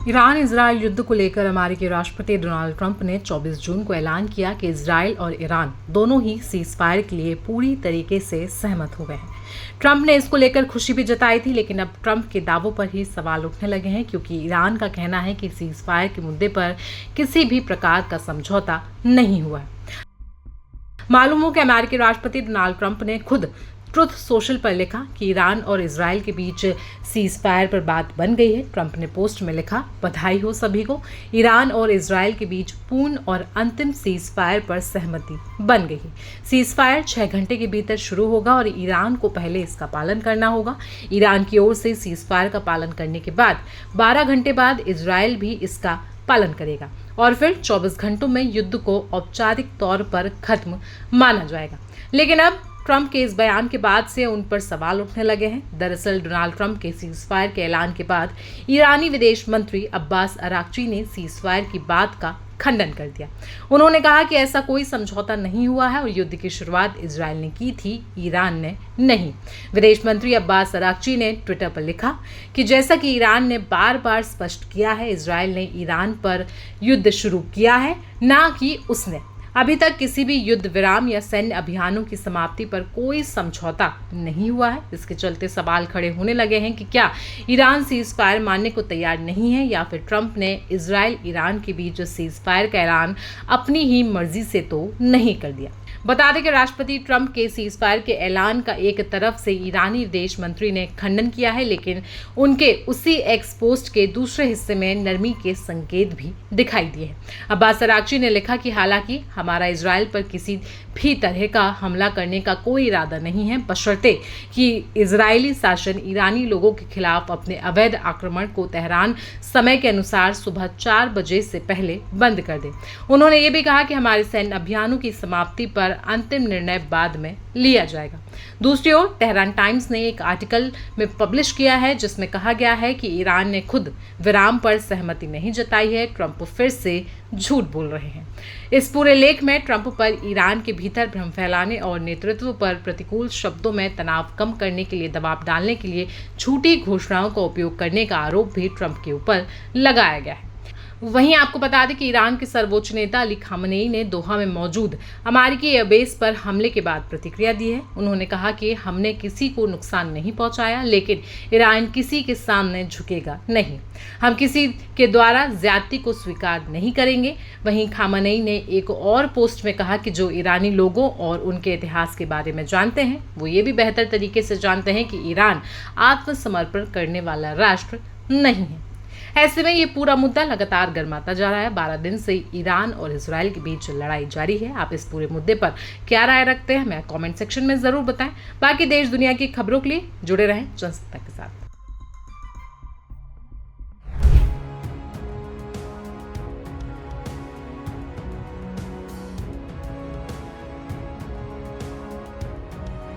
Iran Israel युद्ध को लेकर अमेरिकी राष्ट्रपति डोनाल्ड ट्रंप ने 24 जून को ऐलान किया कि इजराइल और ईरान दोनों ही सीज फायर के लिए पूरी तरीके से सहमत हो गए हैं। ट्रंप ने इसको लेकर खुशी भी जताई थी, लेकिन अब ट्रंप के दावों पर ही सवाल उठने लगे हैं, क्योंकि ईरान का कहना है कि सीज फायर के मुद्दे पर किसी भी प्रकार का समझौता नहीं हुआ है। मालूम हो कि अमेरिकी राष्ट्रपति डोनाल्ड ट्रंप ने खुद ट्रुथ सोशल पर लिखा कि ईरान और इजराइल के बीच सीज फायर पर बात बन गई है। ट्रंप ने पोस्ट में लिखा, बधाई हो सभी को, ईरान और इजराइल के बीच पूर्ण और अंतिम सीज फायर पर सहमति बन गई है। सीज फायर 6 घंटे के भीतर शुरू होगा और ईरान को पहले इसका पालन करना होगा। ईरान की ओर से सीज फायर का पालन करने के बाद 12 घंटे बाद इजराइल भी इसका पालन करेगा और फिर 24 घंटों में युद्ध को औपचारिक तौर पर खत्म माना जाएगा। लेकिन अब ट्रंप के इस बयान के बाद से उन पर सवाल उठने लगे हैं। दरअसल डोनाल्ड ट्रंप के सीज फायर के ऐलान के बाद ईरानी विदेश मंत्री अब्बास अराक्ची ने सीज फायर की बात का खंडन कर दिया। उन्होंने कहा कि ऐसा कोई समझौता नहीं हुआ है और युद्ध की शुरुआत इजराइल ने की थी, ईरान ने नहीं। विदेश मंत्री अब्बास अराक्ची ने ट्विटर पर लिखा कि जैसा कि ईरान ने बार बार स्पष्ट किया है, इजराइल ने ईरान पर युद्ध शुरू किया है, ना कि उसने। अभी तक किसी भी युद्ध विराम या सैन्य अभियानों की समाप्ति पर कोई समझौता नहीं हुआ है। इसके चलते सवाल खड़े होने लगे हैं कि क्या ईरान सीज फायर मानने को तैयार नहीं है या फिर ट्रंप ने इजराइल ईरान के बीच सीज फायर का ऐलान अपनी ही मर्जी से तो नहीं कर दिया। बता दें कि राष्ट्रपति ट्रंप के सीज फायर के ऐलान का एक तरफ से ईरानी विदेश मंत्री ने खंडन किया है, लेकिन उनके उसी एक्स पोस्ट के दूसरे हिस्से में नरमी के संकेत भी दिखाई दिए हैं। अब्बास अराक्ची ने लिखा कि हालांकि हमारा इजराइल पर किसी भी तरह का हमला करने का कोई इरादा नहीं है, बशर्ते कि इजरायली शासन ईरानी लोगों के खिलाफ अपने अवैध आक्रमण को तेहरान समय के अनुसार सुबह 4 बजे से पहले बंद कर दे। उन्होंने ये भी कहा कि हमारे सैन्य अभियानों की समाप्ति पर अंतिम निर्णय बाद में लिया जाएगा। दूसरी ओर तेहरान टाइम्स ने एक आर्टिकल में पब्लिश किया है जिसमें कहा गया है कि ईरान ने खुद विराम पर सहमति नहीं जताई है। ट्रंप फिर से झूठ बोल रहे हैं। इस पूरे लेख में ट्रंप पर ईरान के भीतर भ्रम फैलाने और नेतृत्व पर प्रतिकूल शब्दों में तनाव कम करने के लिए दबाव डालने के लिए झूठी घोषणाओं का उपयोग करने का आरोप भी ट्रंप के ऊपर लगाया गया है। वहीं आपको बता दें कि ईरान के सर्वोच्च नेता अली खामनेई ने दोहा में मौजूद अमेरिकी एयरबेस पर हमले के बाद प्रतिक्रिया दी है। उन्होंने कहा कि हमने किसी को नुकसान नहीं पहुंचाया, लेकिन ईरान किसी के सामने झुकेगा नहीं। हम किसी के द्वारा ज्यादती को स्वीकार नहीं करेंगे। वहीं खामनेई ने एक और पोस्ट में कहा कि जो ईरानी लोगों और उनके इतिहास के बारे में जानते हैं, वो ये भी बेहतर तरीके से जानते हैं कि ईरान आत्मसमर्पण करने वाला राष्ट्र नहीं है। ऐसे में ये पूरा मुद्दा लगातार गर्माता जा रहा है। 12 दिन से ईरान और इजराइल के बीच लड़ाई जारी है। आप इस पूरे मुद्दे पर क्या राय रखते हैं, हमें कमेंट सेक्शन में जरूर बताएं। बाकी देश दुनिया की खबरों के लिए जुड़े रहें जनसत्ता के साथ।